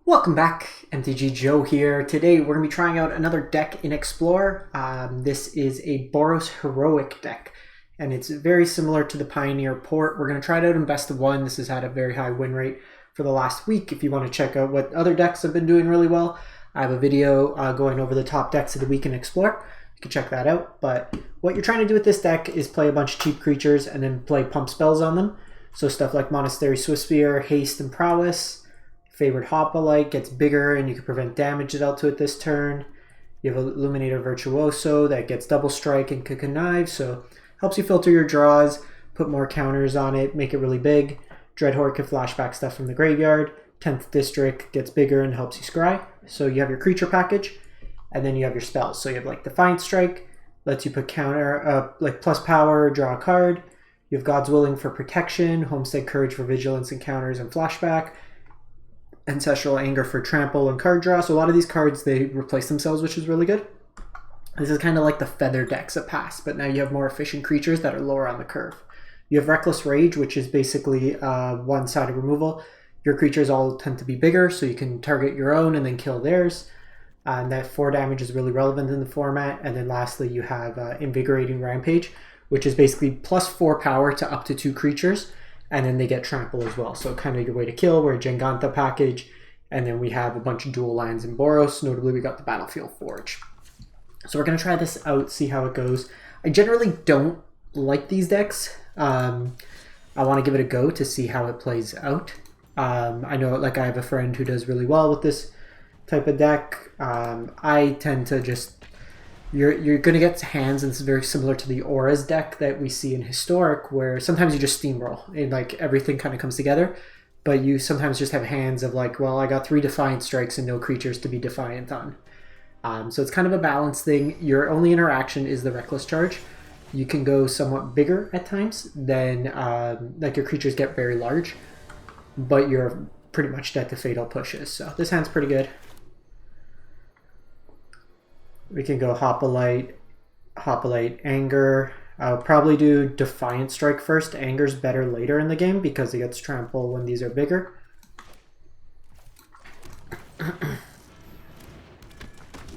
Welcome back, MTG Joe here. Today we're going to be trying out another deck in Explore. This is a Boros Heroic deck, and it's very similar to the Pioneer Port. We're going to try it out in best of one. This has had a very high win rate for the last week. If you want to check out what other decks have been doing really well, I have a video going over the top decks of the week in Explore. You can check that out. But what you're trying to do with this deck is play a bunch of cheap creatures and then play pump spells on them. So stuff like Monastery Swiftspear, Haste, and Prowess. Favorite Hoplite gets bigger and you can prevent damage dealt to it this turn. You have Illuminator Virtuoso that gets double strike and can connive, so helps you filter your draws, put more counters on it, make it really big. Dreadhorde can flashback stuff from the graveyard. 10th District gets bigger and helps you scry. So you have your creature package, and then you have your spells. So you have like Defiant Strike, lets you put counter, like plus power, draw a card. You have God's Willing for protection, Homestead Courage for vigilance and counters and flashback. Ancestral Anger for trample and card draw. So a lot of these cards, they replace themselves, which is really good. This is kind of like the feather decks of past, but now you have more efficient creatures that are lower on the curve. You have Reckless Rage, which is basically one-sided removal. Your creatures all tend to be bigger, so you can target your own and then kill theirs. And that 4 damage is really relevant in the format. And then lastly, you have Invigorating Rampage, which is basically plus 4 power to up to 2 creatures. And then they get trample as well. So kind of your way to kill. We're a Jenganta package. And then we have a bunch of dual lands in Boros. Notably, we got the Battlefield Forge. So we're going to try this out, see how it goes. I generally don't like these decks. I want to give it a go to see how it plays out. I know like I have a friend who does really well with this type of deck. I tend to just... You're going to get hands, and this is very similar to the Auras deck that we see in Historic, where sometimes you just steamroll and like everything kind of comes together, but you sometimes just have hands of like, well, I got 3 Defiant Strikes and no creatures to be Defiant on. So it's kind of a balance thing. Your only interaction is the Reckless Charge. You can go somewhat bigger at times, then like your creatures get very large, but you're pretty much dead to Fatal Pushes. So this hand's pretty good. We can go Hoplite, Anger. I'll probably do Defiant Strike first. Anger's better later in the game because it gets trample when these are bigger.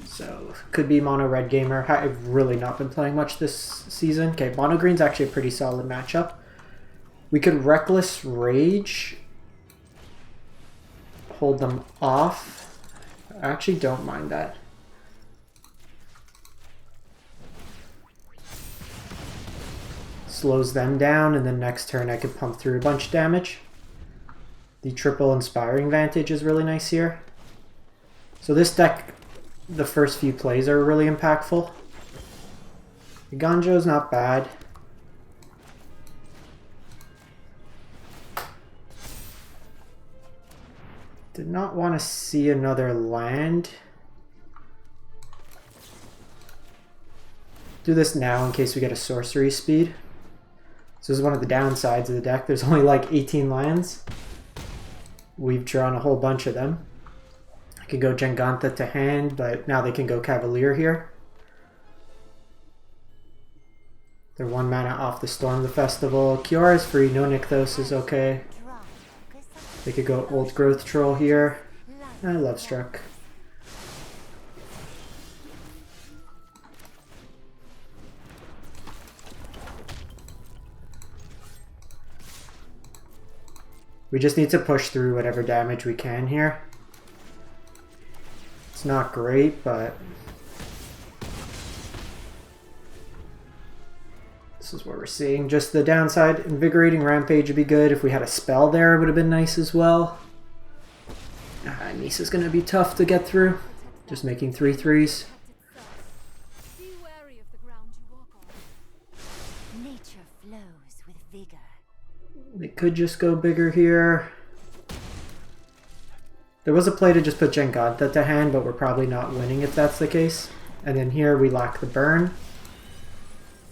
So, could be Mono Red Gamer. I've really not been playing much this season. Okay, Mono Green's actually a pretty solid matchup. We could Reckless Rage. Hold them off. I actually don't mind that. Slows them down, and then next turn I could pump through a bunch of damage. The triple Inspiring Vantage is really nice here. So this deck, the first few plays are really impactful. The Ganjo's not bad. Did not want to see another land. Do this now in case we get a sorcery speed. So this is one of the downsides of the deck. There's only like 18 lands. We've drawn a whole bunch of them. I could go Jenganta to hand, but now they can go Cavalier here. They're 1 mana off the Storm the Festival. Kiora is free, no Nykthos is okay. They could go Old Growth Troll here. I Love Struck. We just need to push through whatever damage we can here. It's not great, but this is what we're seeing. Just the downside, Invigorating Rampage would be good. If we had a spell there, it would have been nice as well. Nisa's going to be tough to get through. Just making 3/3s. They could just go bigger here. There was a play to just put Jenganta to hand, but we're probably not winning if that's the case. And then here we lack the burn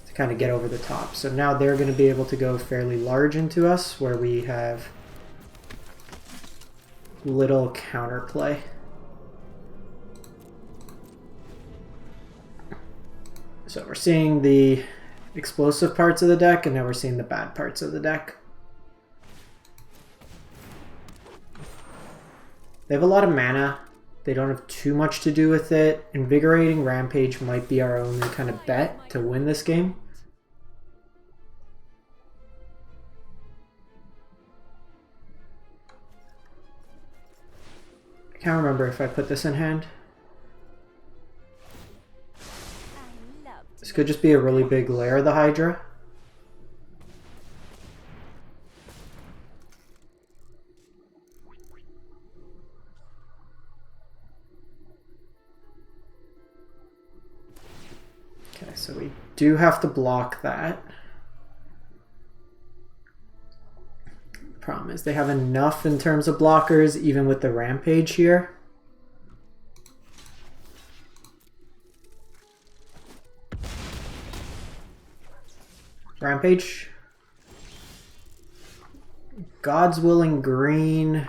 to kind of get over the top. So now they're going to be able to go fairly large into us, where we have little counterplay. So we're seeing the explosive parts of the deck, and now we're seeing the bad parts of the deck. They have a lot of mana. They don't have too much to do with it. Invigorating Rampage might be our only kind of bet to win this game. I can't remember if I put this in hand. This could just be a really big lair of the Hydra. Okay, so we do have to block that. Problem is they have enough in terms of blockers even with the Rampage here. Rampage. God's Willing green.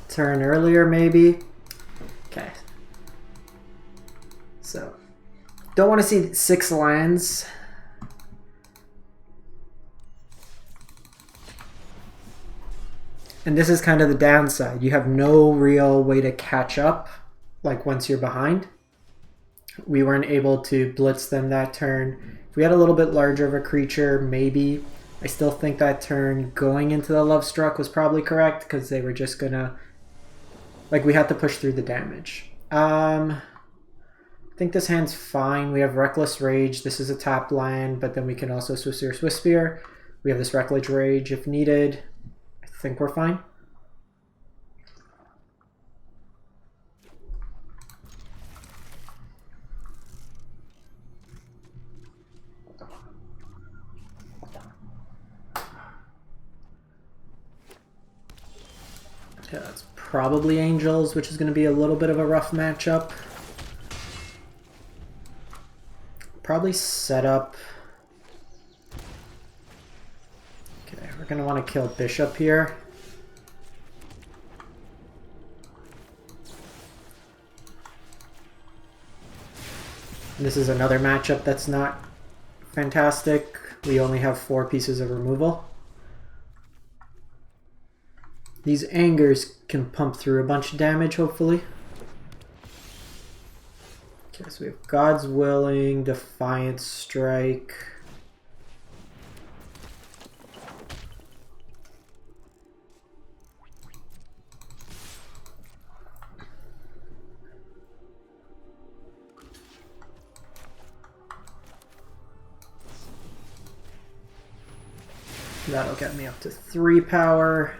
Turn earlier maybe. Okay. So don't want to see 6 lands. And this is kind of the downside. You have no real way to catch up, like once you're behind. We weren't able to blitz them that turn. If we had a little bit larger of a creature, maybe. I still think that turn going into the Love Struck was probably correct because they were just gonna, like, we had to push through the damage. I think this hand's fine. We have Reckless Rage. This is a tapped land, but then we can also Swiftspear, Swiftspear. We have this Reckless Rage if needed. I think we're fine. Yeah, that's probably Angels, which is going to be a little bit of a rough matchup. Probably set up. Okay, we're going to want to kill Bishop here. And this is another matchup that's not fantastic. We only have 4 pieces of removal. These Angers can pump through a bunch of damage, hopefully. Okay, so we have God's Willing, Defiant Strike. That'll get me up to 3 power.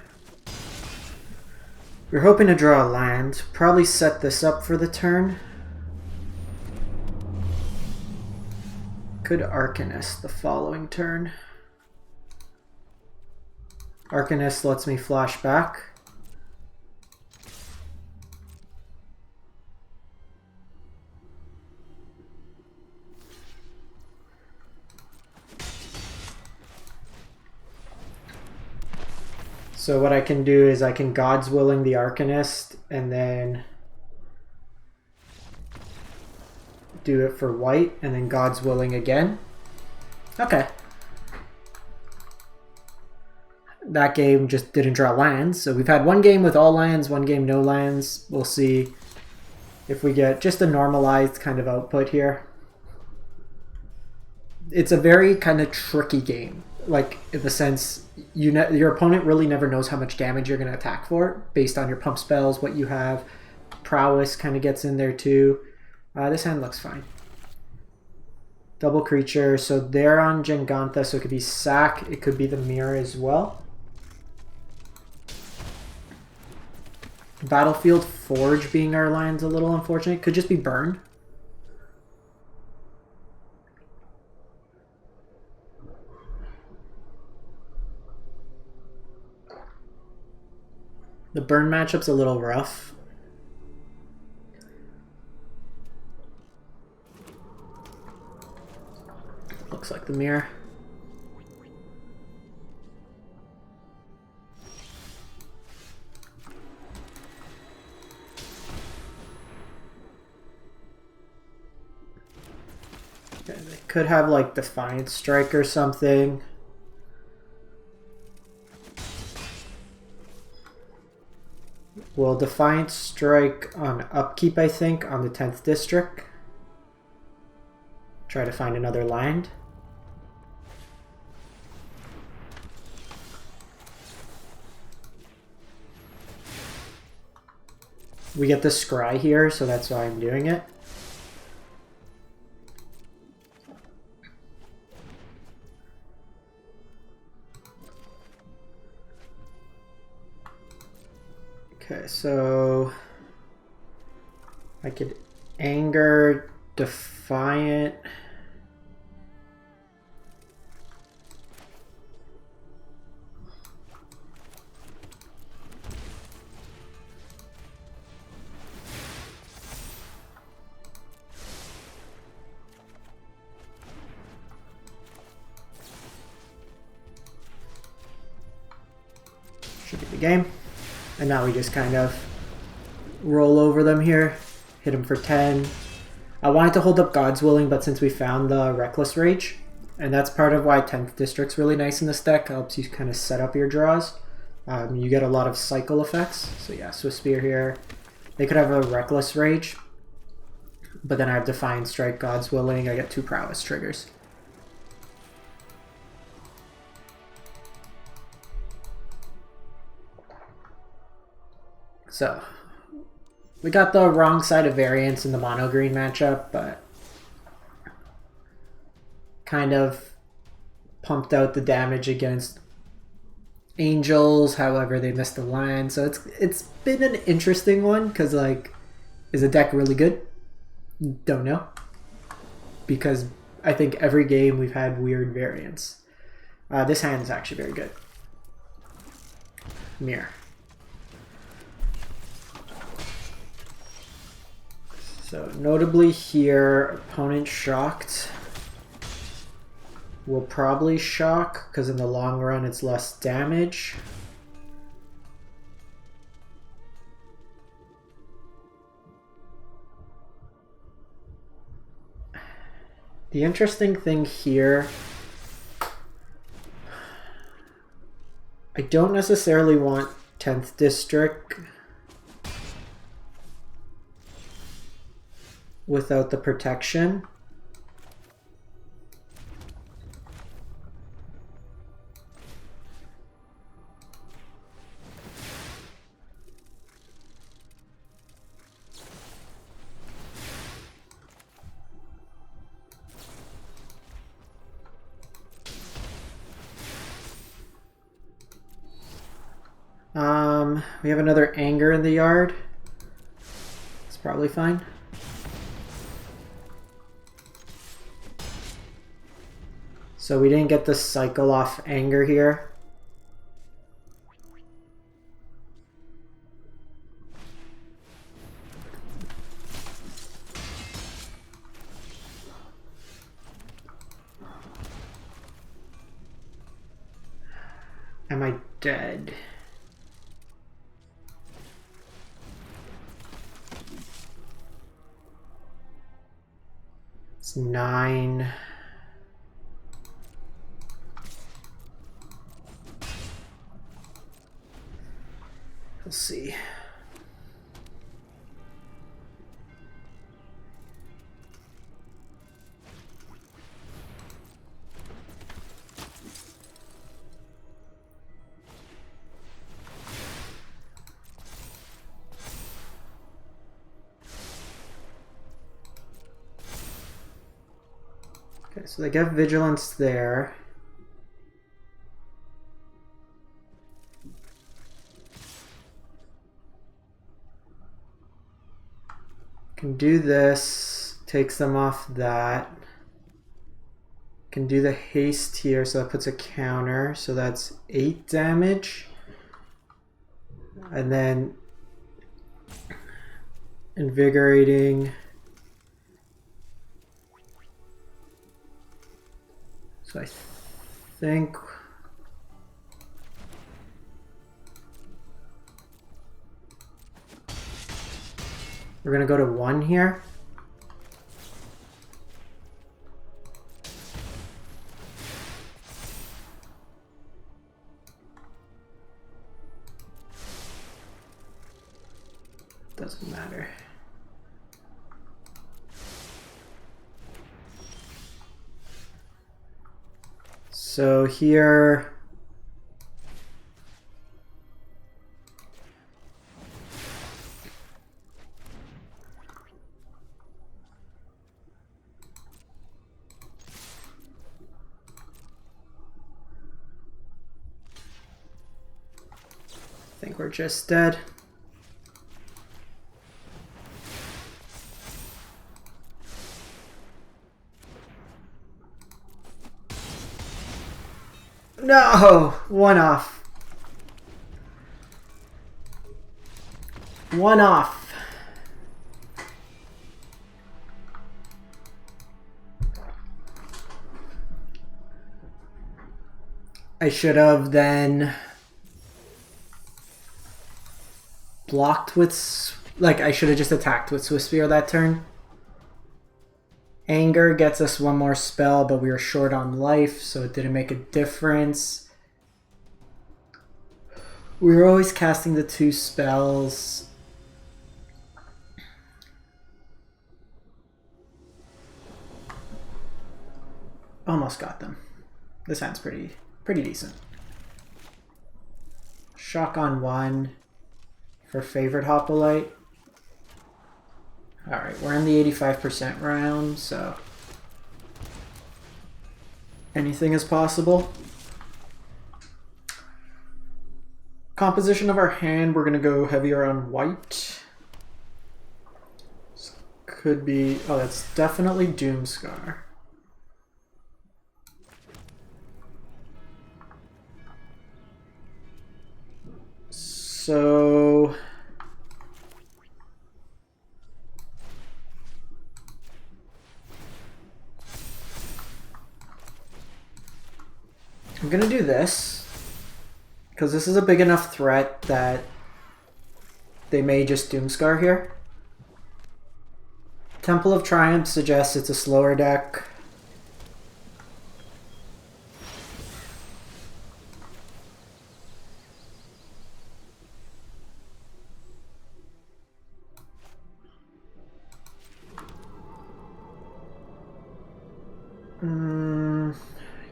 We're hoping to draw a land. Probably set this up for the turn. Could Arcanist the following turn. Arcanist lets me flash back. So what I can do is I can God's Willing the Arcanist and then do it for white and then God's Willing again. Okay. That game just didn't draw lands. So we've had one game with all lands, one game no lands. We'll see if we get just a normalized kind of output here. It's a very kind of tricky game. Like, in the sense, your opponent really never knows how much damage you're going to attack for based on your pump spells, what you have. Prowess kind of gets in there too. This hand looks fine. Double creature, so they're on Jengantha, so it could be Sack, it could be the Mirror as well. Battlefield Forge being our land's a little unfortunate. Could just be Burn. The Burn matchup's a little rough. Looks like the Mirror. Okay, they could have like Defiant Strike or something. We'll Defiant Strike on upkeep, I think, on the 10th district. Try to find another land. We get the scry here, so that's why I'm doing it. Okay, so I could Anger, Defiant. Should be the game. And now we just kind of roll over them here. Hit them for 10. I wanted to hold up God's Willing, but since we found the Reckless Rage, and that's part of why 10th District's really nice in this deck. It helps you kind of set up your draws. You get a lot of cycle effects. So yeah, Swift Spear here. They could have a Reckless Rage, but then I have Defiant Strike, God's Willing. I get 2 Prowess triggers. So, we got the wrong side of variance in the mono green matchup, but kind of pumped out the damage against Angels. However, they missed the land, so it's been an interesting one because, like, is the deck really good? Don't know, because I think every game we've had weird variance. This hand is actually very good. Mirror. So notably here, opponent shocked. Will probably shock because in the long run it's less damage. The interesting thing here, I don't necessarily want 10th District without the protection. We have another Anger in the yard. It's probably fine. So we didn't get the cycle off Anger here. Am I dead? It's 9. Let's see. Okay, so they get Vigilance there. Can do this, takes them off that. Can do the haste here, so that puts a counter, so that's 8 damage. And then invigorating. So I think we're gonna go to 1 here. Doesn't matter. So here, I think we're just dead. No! One off. One off. I should have then blocked with, like, I should have just attacked with Swift Spear that turn. Anger gets us one more spell, but we were short on life, so it didn't make a difference. We were always casting the 2 spells. Almost got them. This hand's pretty decent. Shock on 1 for favorite Hoplite. Alright, we're in the 85% round, so anything is possible. Composition of our hand, we're going to go heavier on white. This could be... oh, that's definitely Doomscar. So... I'm gonna do this, because this is a big enough threat that they may just Doomscar here. Temple of Triumph suggests it's a slower deck.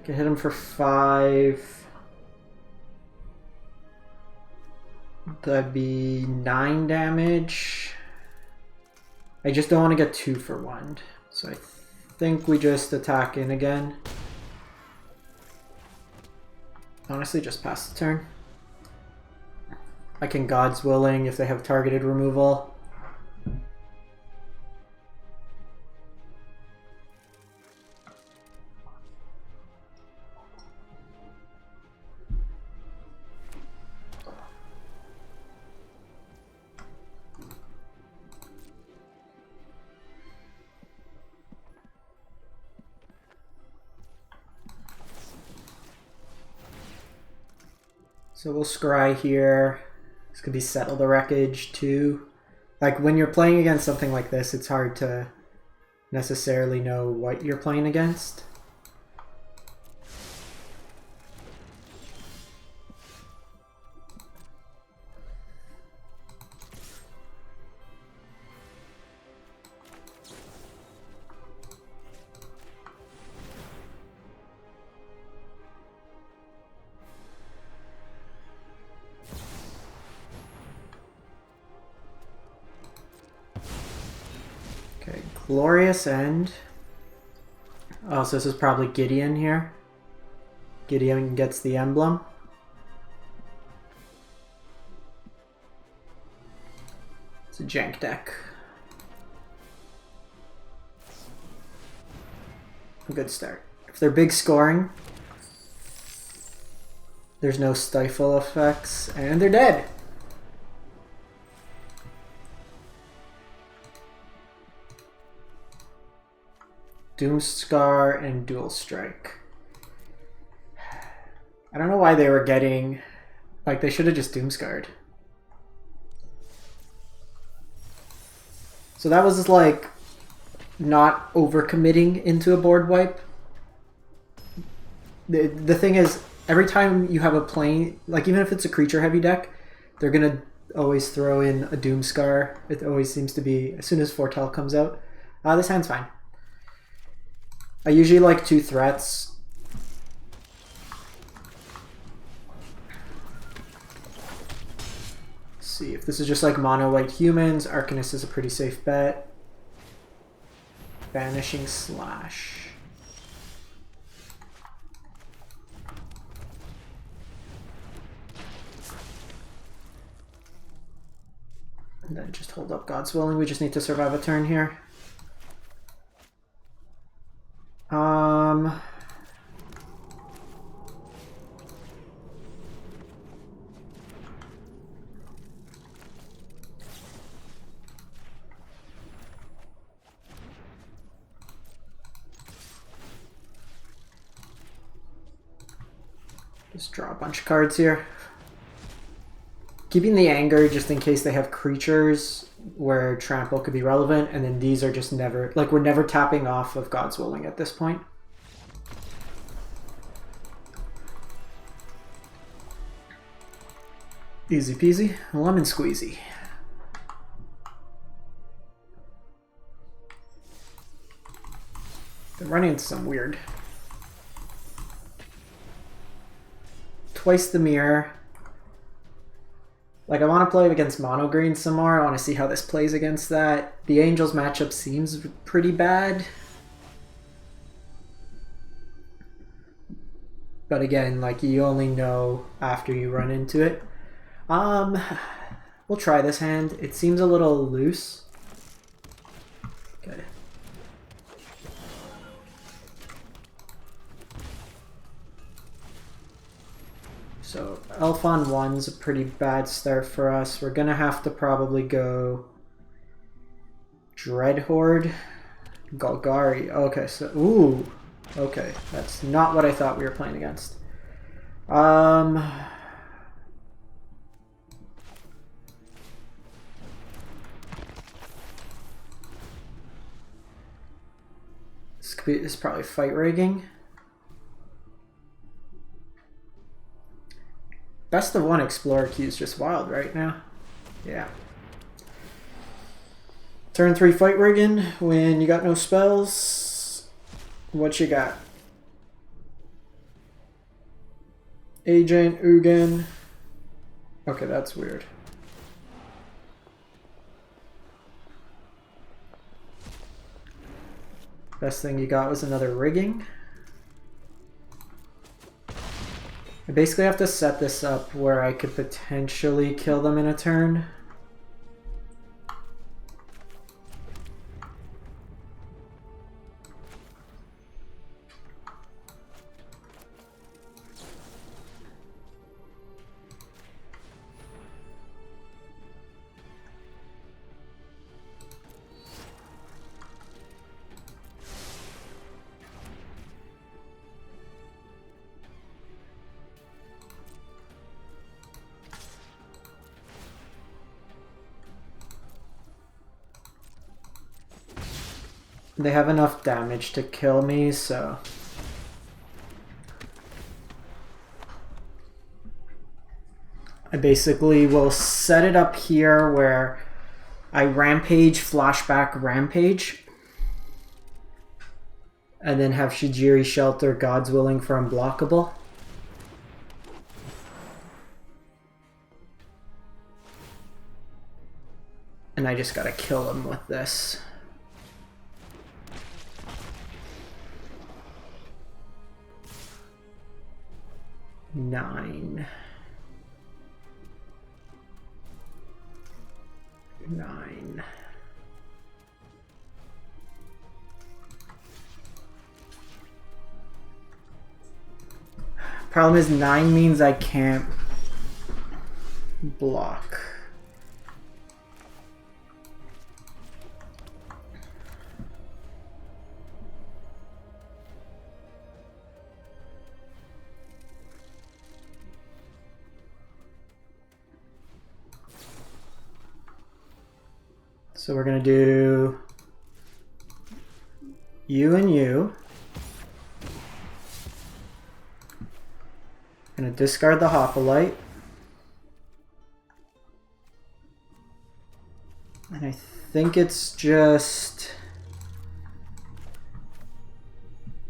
Can hit him for 5. That'd be 9 damage. I just don't want to get 2 for 1. So I think we just attack in again. Honestly, just pass the turn. I can God's Willing if they have targeted removal. So we'll scry here. This could be Settle the Wreckage too. Like when you're playing against something like this, it's hard to necessarily know what you're playing against. Glorious End. Oh, so this is probably Gideon here. Gideon gets the emblem. It's a Jank deck. A good start. If they're big scoring, there's no stifle effects, and they're dead. Doomscar and Dual Strike. I don't know why they were getting... like, they should have just Doomscarred. So that was like not overcommitting into a board wipe. The thing is, every time you have a plane, like even if it's a creature heavy deck, they're gonna always throw in a Doomscar. It always seems to be, as soon as Foretell comes out. This hand's fine. I usually like 2 threats. Let's see, if this is just like mono white humans, Arcanist is a pretty safe bet. Vanishing Slash. And then just hold up God's Willing. We just need to survive a turn here. Just draw a bunch of cards here. Keeping the anger just in case they have creatures where trample could be relevant, and then these are just never, like, we're never tapping off of God's Willing at this point. Easy peasy, lemon squeezy. They're running into some weird. Twice the mirror. Like, I want to play against mono green some more. I want to see how this plays against that. The Angels matchup seems pretty bad. But again, like, you only know after you run into it. We'll try this hand. It seems a little loose. Okay. So Elf on 1's a pretty bad start for us. We're gonna have to probably go Dreadhorde, Golgari. Okay, so ooh, okay, that's not what I thought we were playing against. This is probably fight rigging. Best of 1 Explorer queue is just wild right now. Yeah. Turn 3 fight rigging when you got no spells. What you got? Agent, Ugin. Okay, that's weird. Best thing you got was another rigging. I basically have to set this up where I could potentially kill them in a turn. They have enough damage to kill me, so... I basically will set it up here where I Rampage, Flashback, Rampage. And then have Shijiri Shelter, God's Willing for Unblockable. And I just gotta kill him with this. Nine. Problem is 9 means I can't block. So we're gonna do you and you. Gonna discard the Hoplite. And I think it's just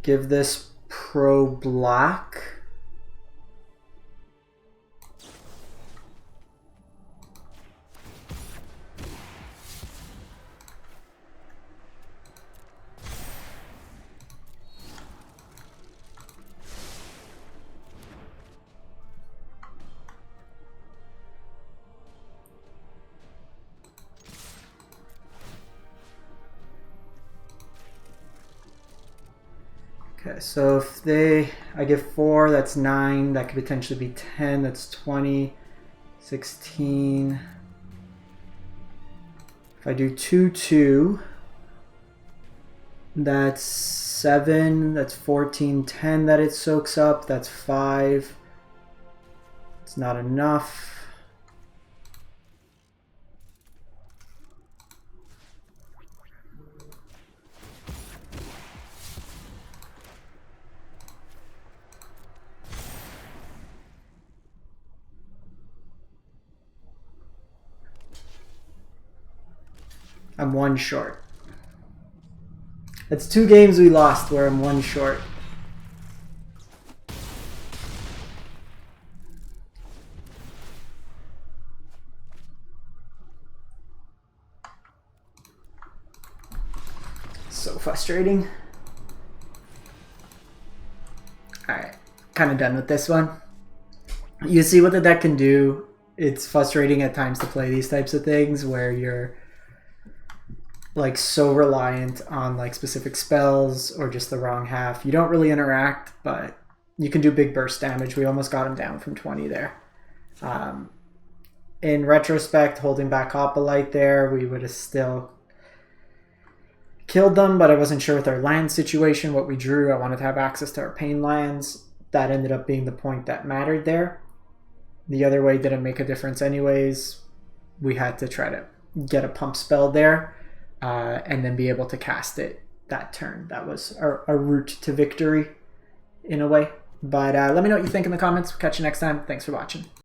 give this pro black. Okay, so if I give 4, that's 9, that could potentially be 10, that's 20, 16. If I do 2, 2, that's 7, that's 14, 10 that it soaks up, that's 5. It's not enough. I'm 1 short. That's 2 games we lost where I'm 1 short. So frustrating. Alright, kind of done with this one. You see what the deck can do. It's frustrating at times to play these types of things where you're like so reliant on like specific spells or just the wrong half. You don't really interact, but you can do big burst damage. We almost got him down from 20 there. In retrospect, holding back Hoplite there, we would have still killed them, but I wasn't sure with our land situation, what we drew. I wanted to have access to our pain lands. That ended up being the point that mattered there. The other way didn't make a difference anyways. We had to try to get a pump spell there. And then be able to cast it that turn. That was our route to victory in a way. But let me know what you think in the comments. We'll catch you next time. Thanks for watching.